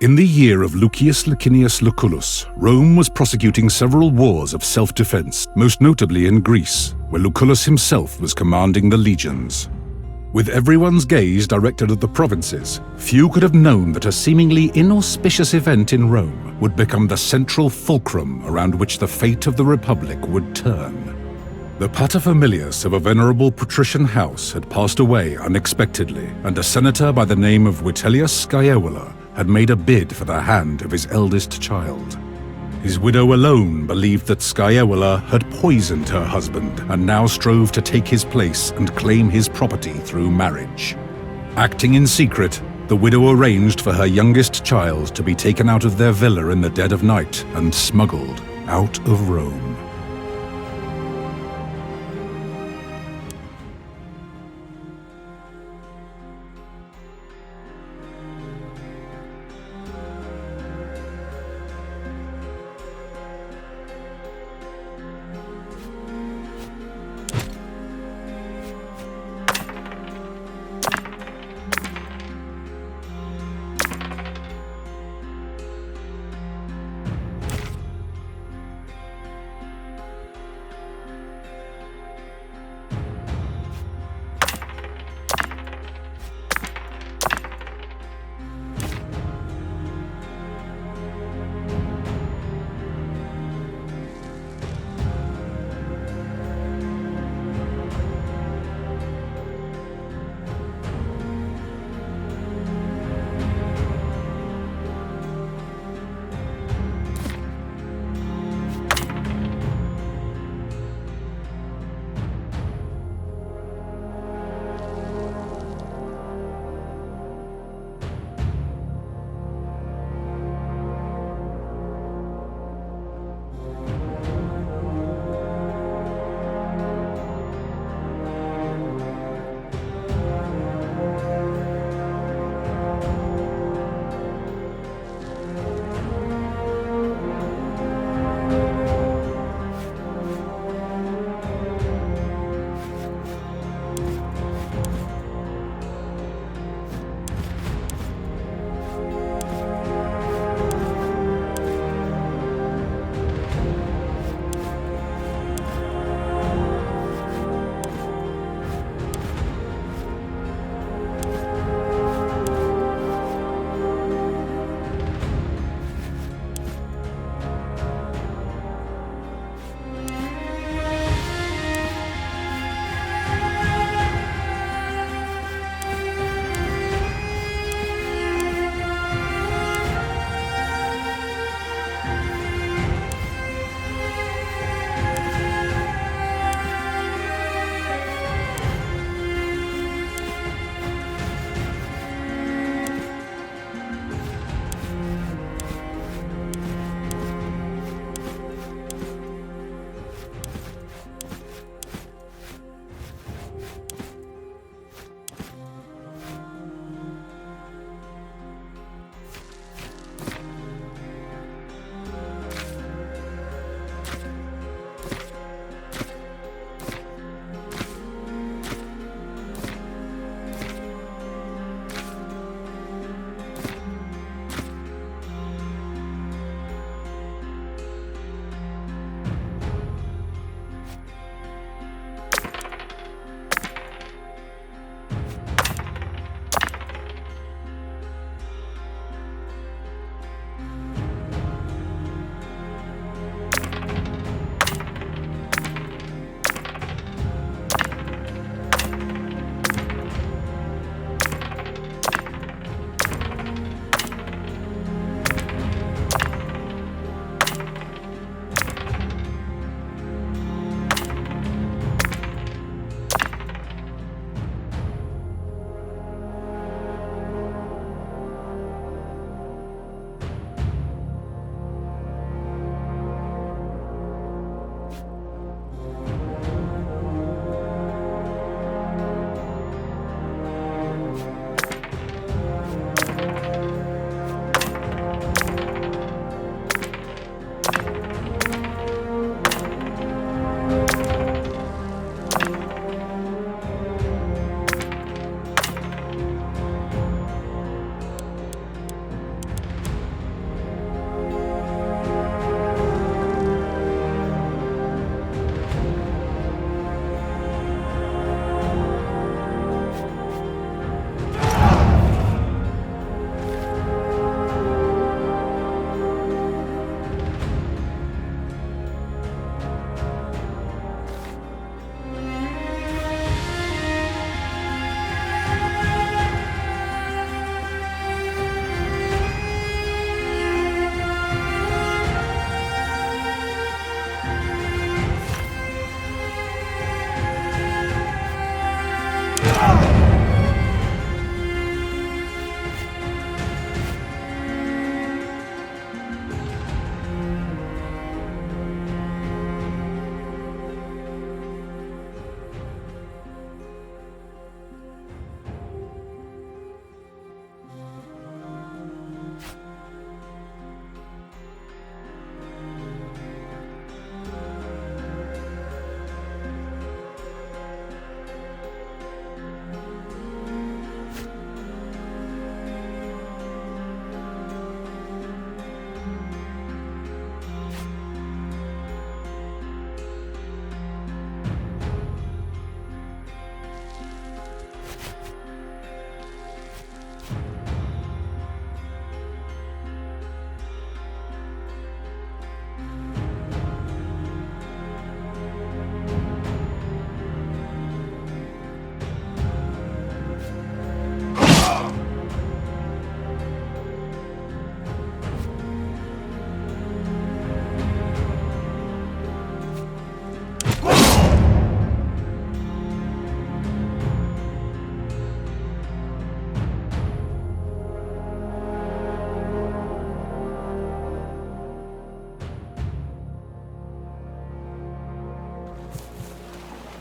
In the year of Lucius Licinius Lucullus, Rome was prosecuting several wars of self-defense, most notably in Greece, where Lucullus himself was commanding the legions. With everyone's gaze directed at the provinces, few could have known that a seemingly inauspicious event in Rome would become the central fulcrum around which the fate of the Republic would turn. The paterfamilias of a venerable patrician house had passed away unexpectedly, and a senator by the name of Vitellius Scaevola had made a bid for the hand of his eldest child. His widow alone believed that Scaevola had poisoned her husband and now strove to take his place and claim his property through marriage. Acting in secret, the widow arranged for her youngest child to be taken out of their villa in the dead of night and smuggled out of Rome.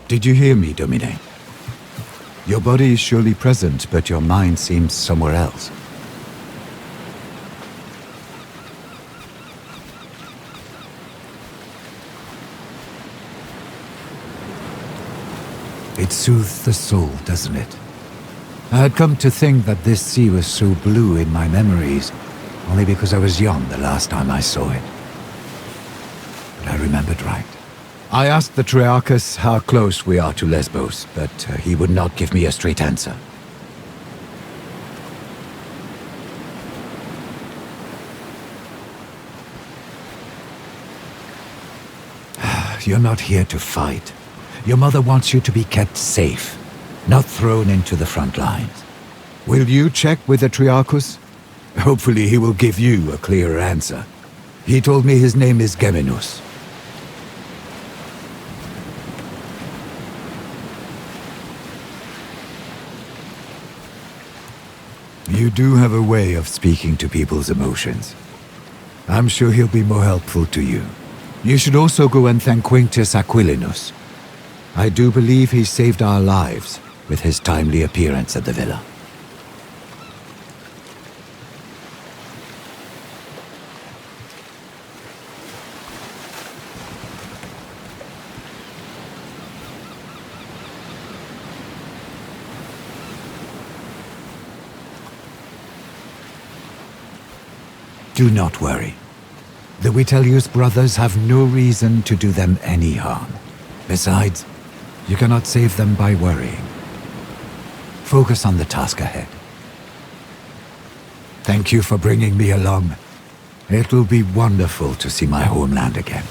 Did you hear me, Domine? Your body is surely present, but your mind seems somewhere else. It soothes the soul, doesn't it? I had come to think that this sea was so blue in my memories, only because I was young the last time I saw it. But I remembered right. I asked the Triarchus how close we are to Lesbos, but he would not give me a straight answer. You're not here to fight. Your mother wants you to be kept safe, not thrown into the front lines. Will you check with the Triarchus? Hopefully he will give you a clearer answer. He told me his name is Geminus. You do have a way of speaking to people's emotions. I'm sure he'll be more helpful to you. You should also go and thank Quintus Aquilinus. I do believe he saved our lives with his timely appearance at the villa. Do not worry. The Vitellius brothers have no reason to do them any harm. Besides, you cannot save them by worrying. Focus on the task ahead. Thank you for bringing me along. It will be wonderful to see my homeland again.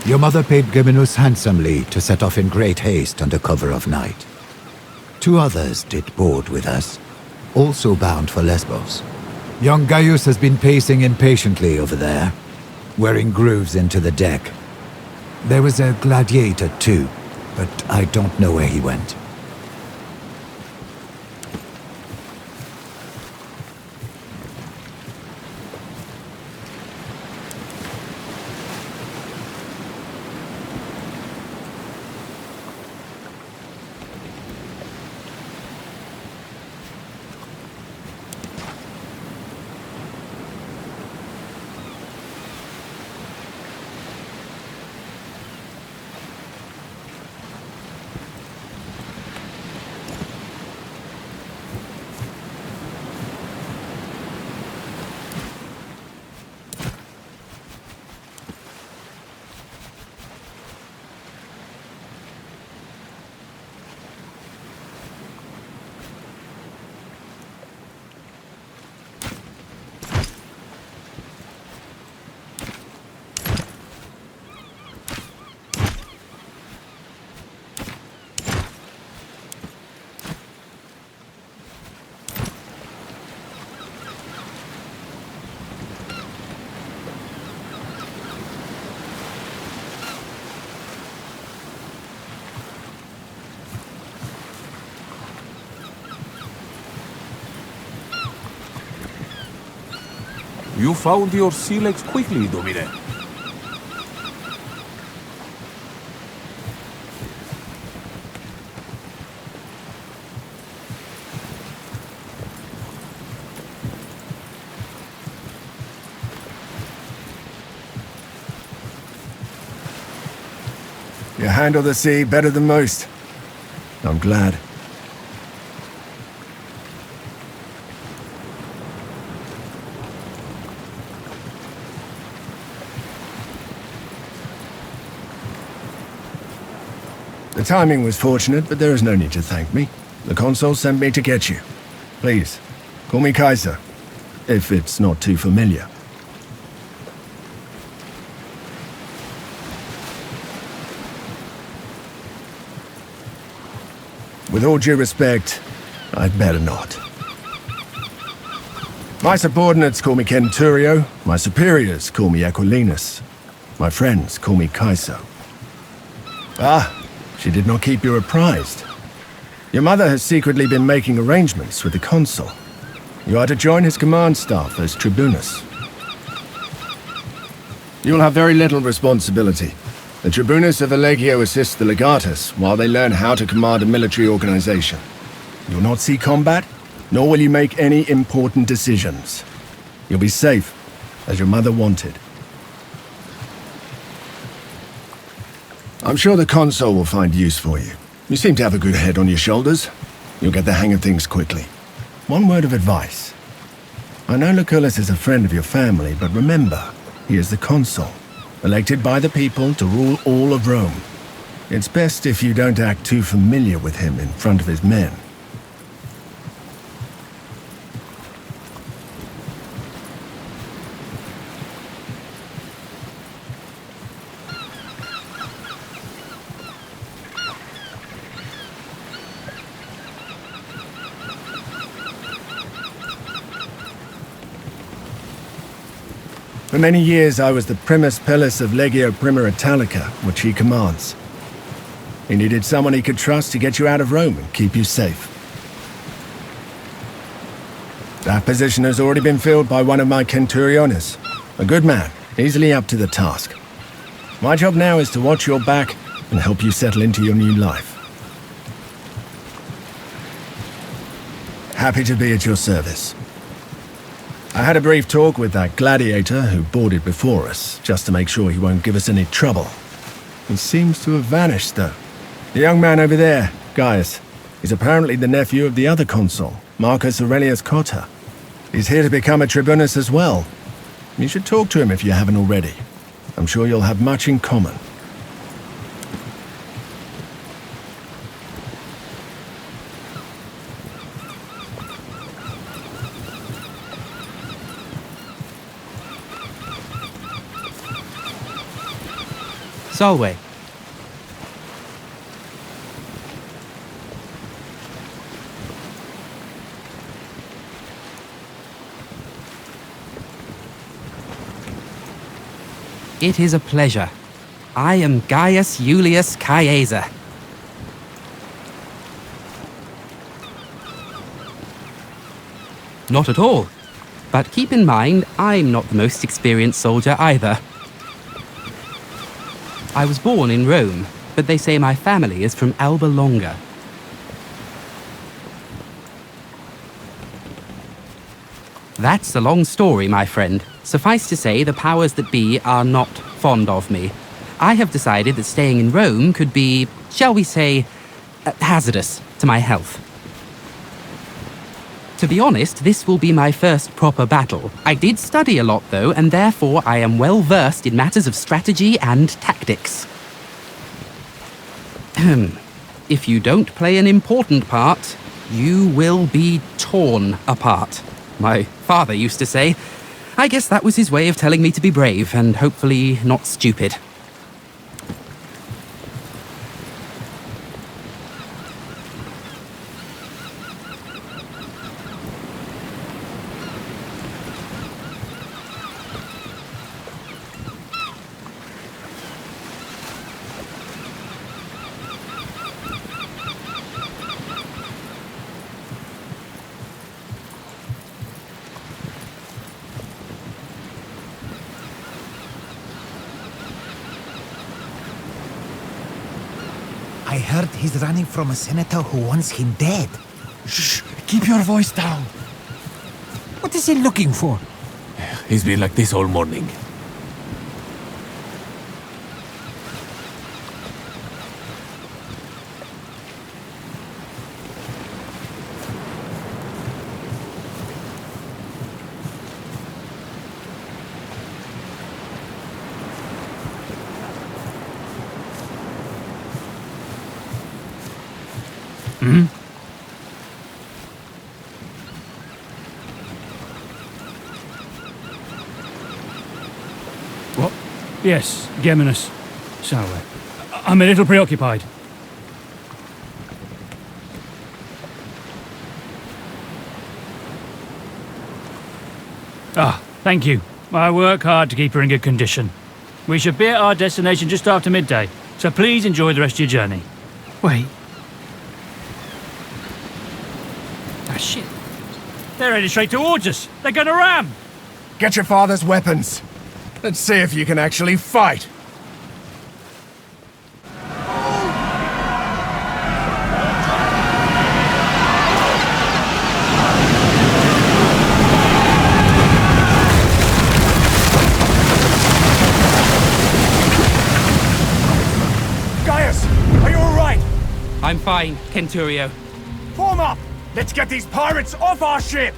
Your mother paid Geminus handsomely to set off in great haste under cover of night. 2 others did board with us, also bound for Lesbos. Young Gaius has been pacing impatiently over there, wearing grooves into the deck. There was a gladiator too, but I don't know where he went. You found your sea legs quickly, Domine. You handle the sea better than most. I'm glad. The timing was fortunate, but there is no need to thank me. The consul sent me to get you. Please, call me Kaiser, if it's not too familiar. With all due respect, I'd better not. My subordinates call me Centurio, my superiors call me Aquilinus, my friends call me Kaiso. Ah, she did not keep you apprised. Your mother has secretly been making arrangements with the consul. You are to join his command staff as tribunus. You will have very little responsibility. The tribunus of the Legio assists the legatus while they learn how to command a military organization. You will not see combat, nor will you make any important decisions. You'll be safe, as your mother wanted. I'm sure the consul will find use for you. You seem to have a good head on your shoulders. You'll get the hang of things quickly. One word of advice. I know Lucullus is a friend of your family, but remember, he is the consul, elected by the people to rule all of Rome. It's best if you don't act too familiar with him in front of his men. For many years I was the primus pillis of Legio Prima Italica, which he commands. He needed someone he could trust to get you out of Rome and keep you safe. That position has already been filled by one of my Centuriones. A good man, easily up to the task. My job now is to watch your back and help you settle into your new life. Happy to be at your service. I had a brief talk with that gladiator who boarded before us, just to make sure he won't give us any trouble. He seems to have vanished, though. The young man over there, Gaius, is apparently the nephew of the other consul, Marcus Aurelius Cotta. He's here to become a tribunus as well. You should talk to him if you haven't already. I'm sure you'll have much in common. Solway. It is a pleasure. I am Gaius Julius Caesar. Not at all. But keep in mind, I'm not the most experienced soldier either. I was born in Rome, but they say my family is from Alba Longa. That's a long story, my friend. Suffice to say, the powers that be are not fond of me. I have decided that staying in Rome could be, shall we say, hazardous to my health. To be honest, this will be my first proper battle. I did study a lot, though, and therefore I am well versed in matters of strategy and tactics. If you don't play an important part, you will be torn apart. My father used to say. I guess that was his way of telling me to be brave and hopefully not stupid. I heard he's running from a senator who wants him dead. Shh! Keep your voice down. What is he looking for? He's been like this all morning. What? Yes, Geminus. So, I'm a little preoccupied. Ah, thank you. I work hard to keep her in good condition. We should be at our destination just after midday, so please enjoy the rest of your journey. Wait. Ah, shit. They're headed straight towards us. They're gonna ram! Get your father's weapons. Let's see if you can actually fight. Gaius, are you all right? I'm fine, Kenturio. Form up! Let's get these pirates off our ship!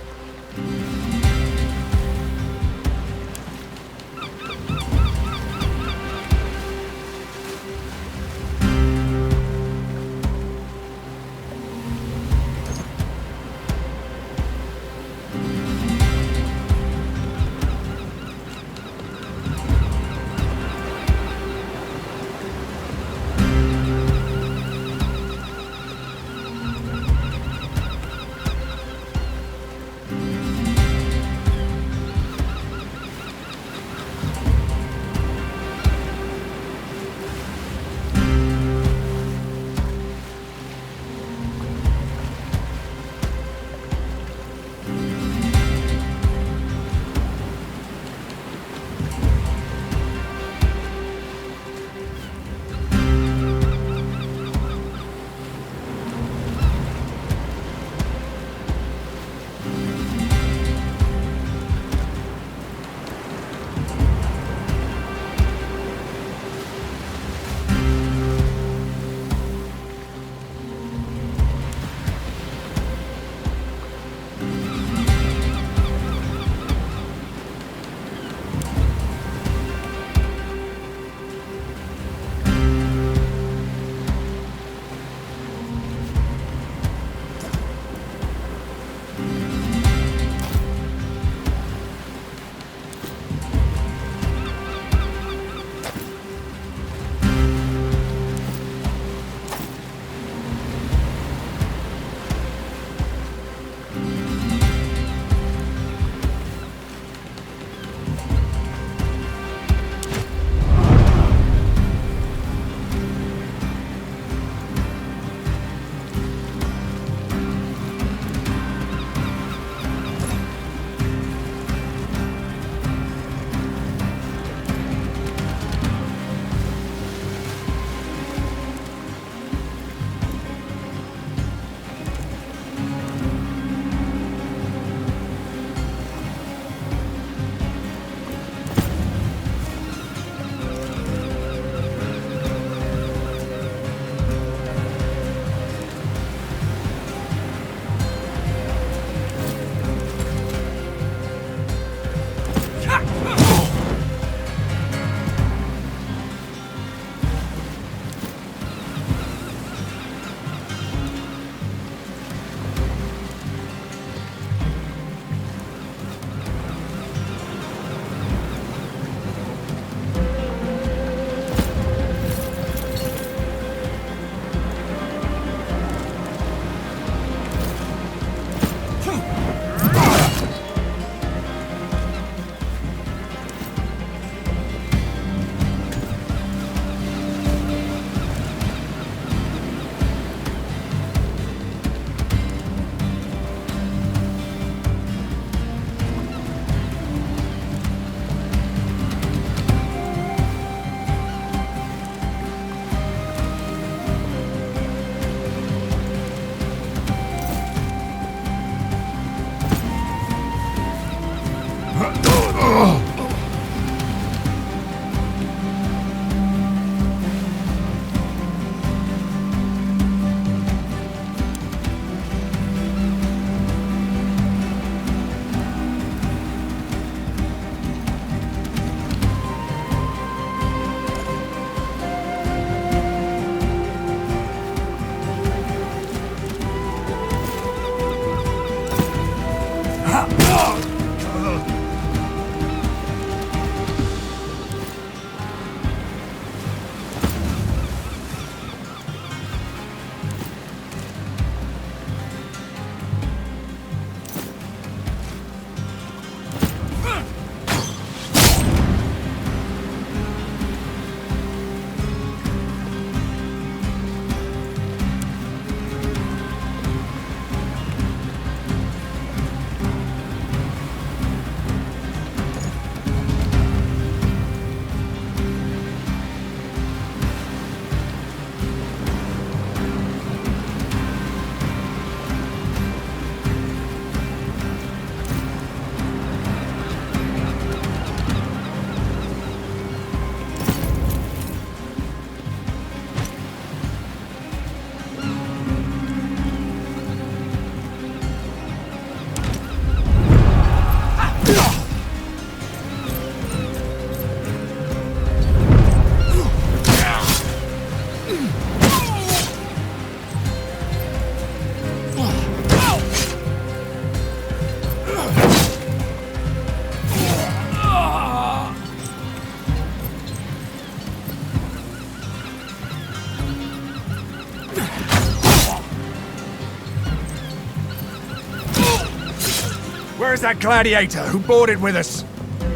Where's that gladiator who boarded with us?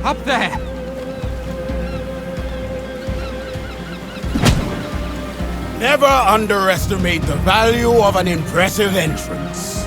Up there! Never underestimate the value of an impressive entrance.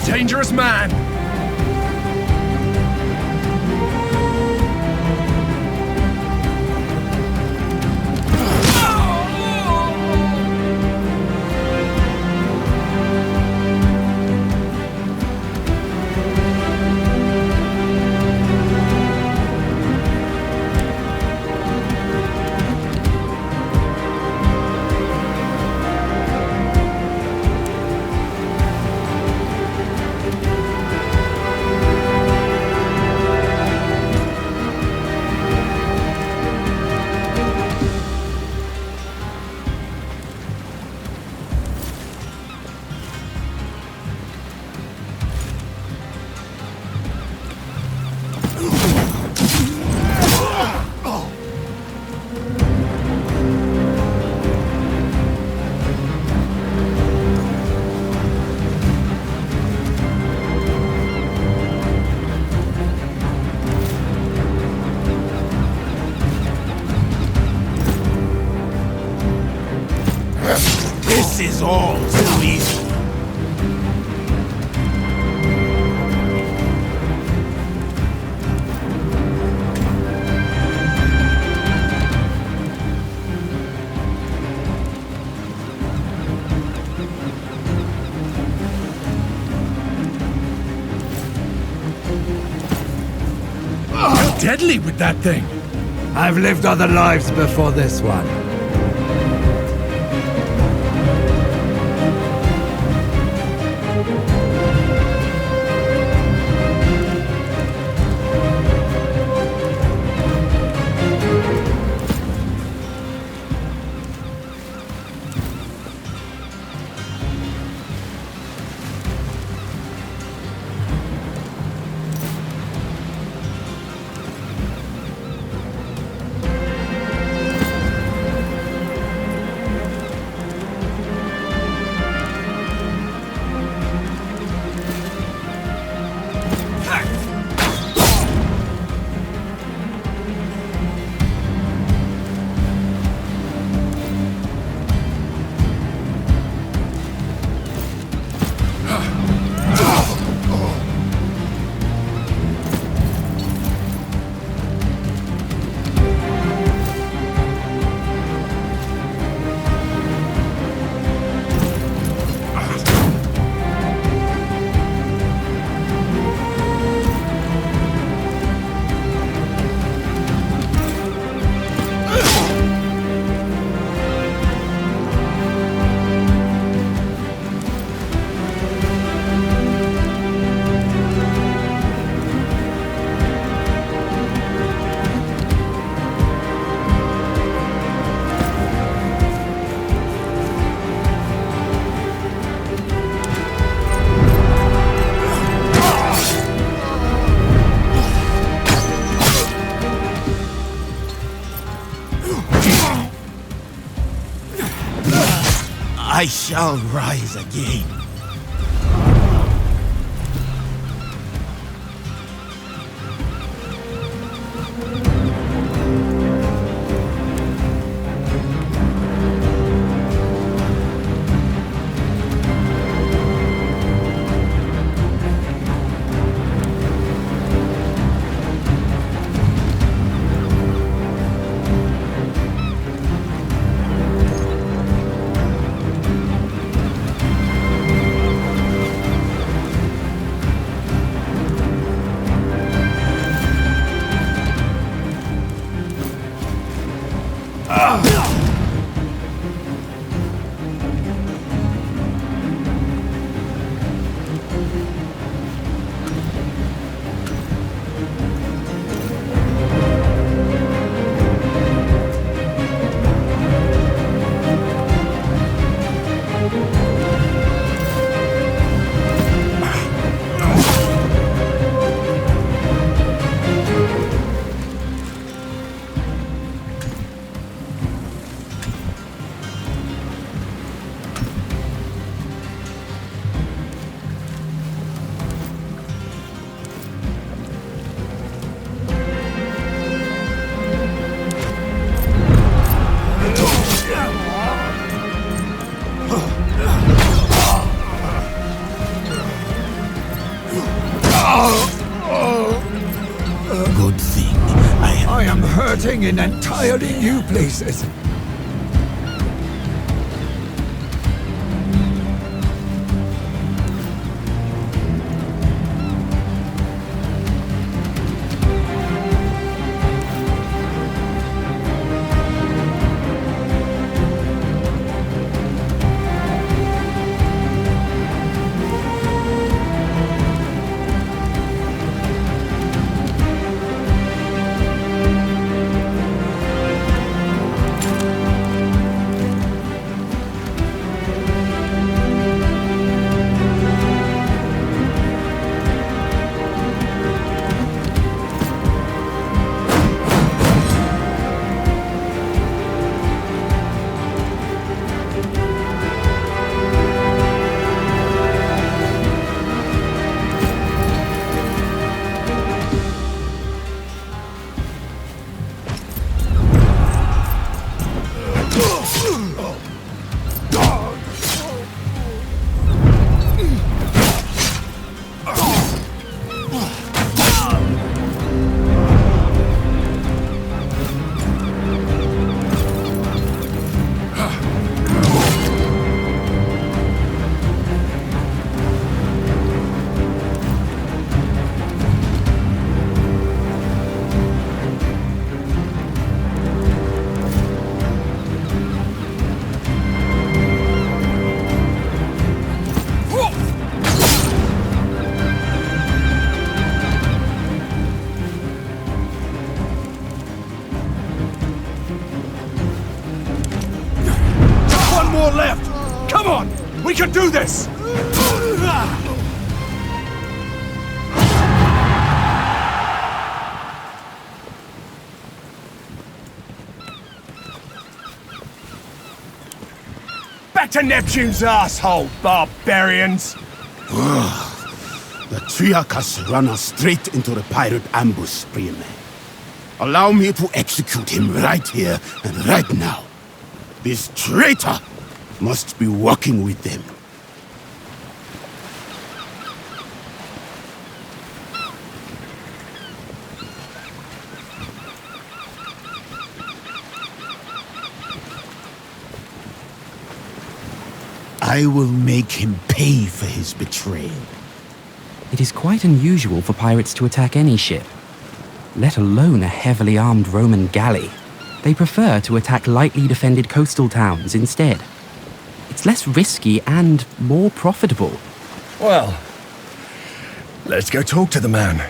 Dangerous man! This is all too easy. You're deadly with that thing. I've lived other lives before this one. I shall rise again. Good thing I am hurting in entirely new places. more left! Come on! We can do this! Back to Neptune's asshole, barbarians! The Triarchus run us straight into the pirate ambush, Priame. Allow me to execute him right here and right now. This traitor must be working with them. I will make him pay for his betrayal. It is quite unusual for pirates to attack any ship, let alone a heavily armed Roman galley. They prefer to attack lightly defended coastal towns instead. It's less risky and more profitable. Well, let's go talk to the man.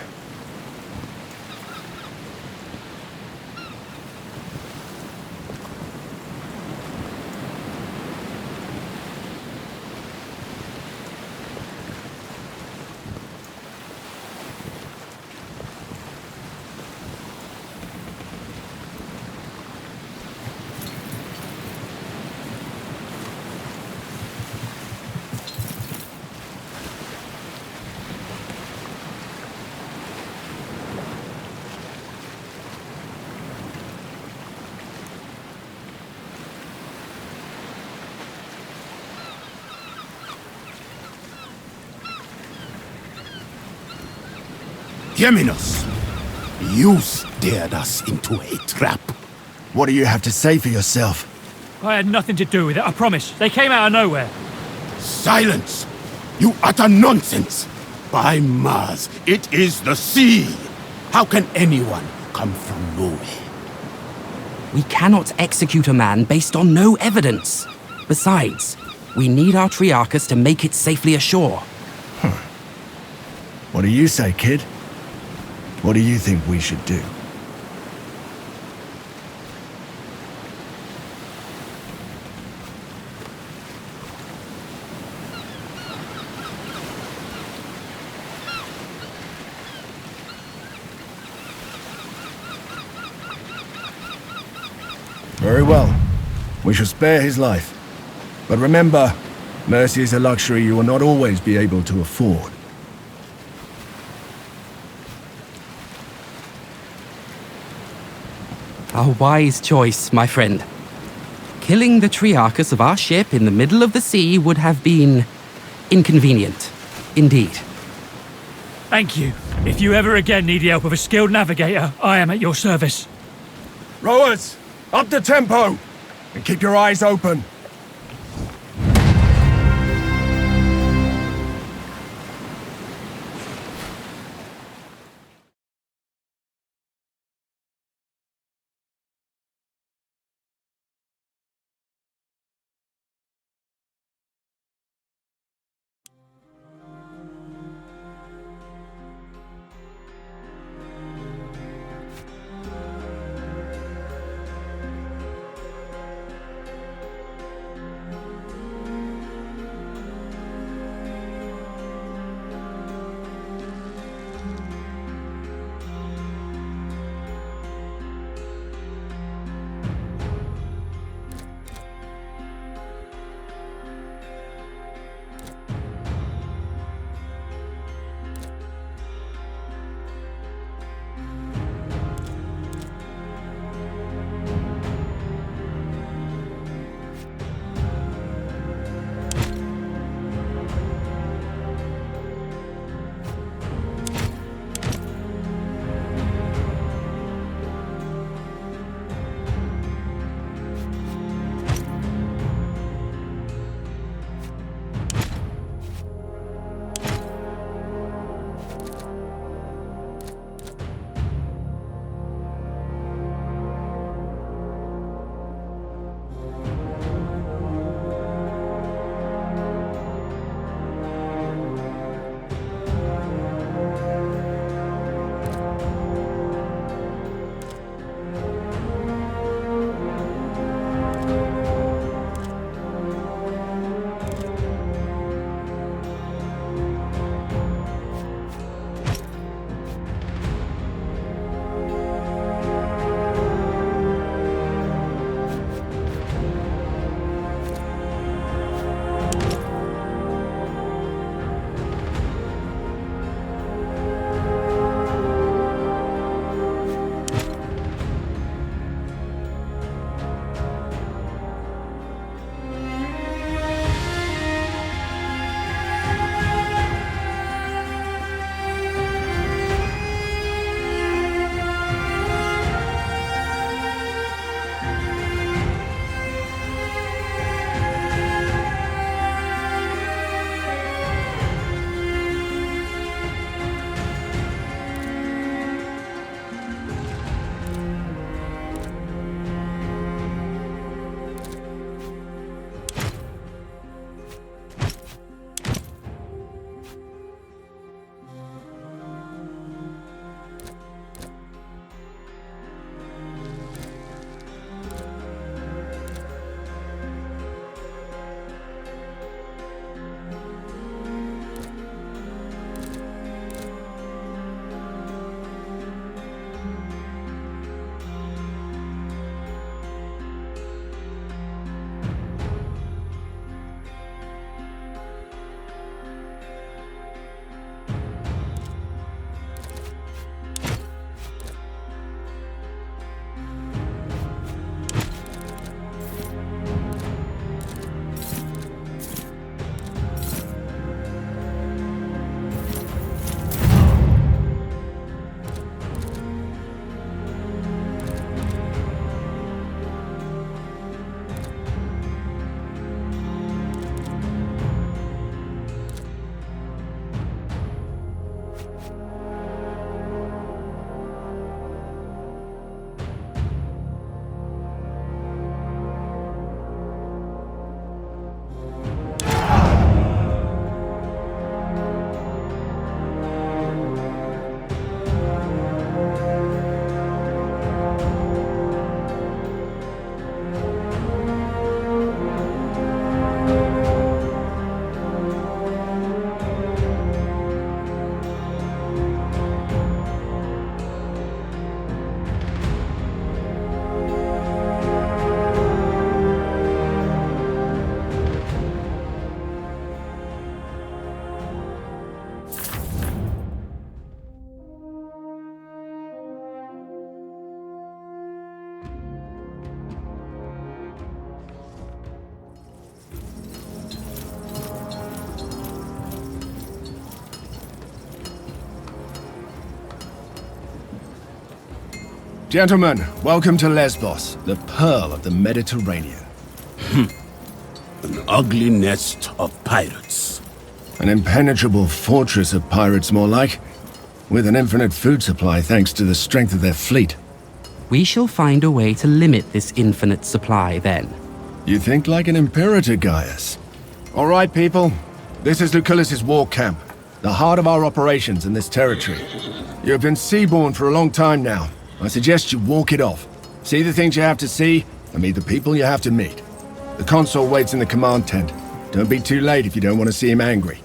Geminos, you steered us into a trap. What do you have to say for yourself? I had nothing to do with it, I promise. They came out of nowhere. Silence! You utter nonsense! By Mars, it is the sea! How can anyone come from nowhere? We cannot execute a man based on no evidence. Besides, we need our Triarchus to make it safely ashore. What do you say, kid? What do you think we should do? Very well. We shall spare his life. But remember, mercy is a luxury you will not always be able to afford. A wise choice, my friend. Killing the Triarchus of our ship in the middle of the sea would have been inconvenient, indeed. Thank you. If you ever again need the help of a skilled navigator, I am at your service. Rowers, up the tempo! And keep your eyes open. Gentlemen, welcome to Lesbos, the pearl of the Mediterranean. An ugly nest of pirates. An impenetrable fortress of pirates, more like. With an infinite food supply thanks to the strength of their fleet. We shall find a way to limit this infinite supply then. You think like an imperator, Gaius. All right, people. This is Lucullus' war camp, the heart of our operations in this territory. You have been seaborne for a long time now. I suggest you walk it off. See the things you have to see, and meet the people you have to meet. The consul waits in the command tent. Don't be too late if you don't want to see him angry.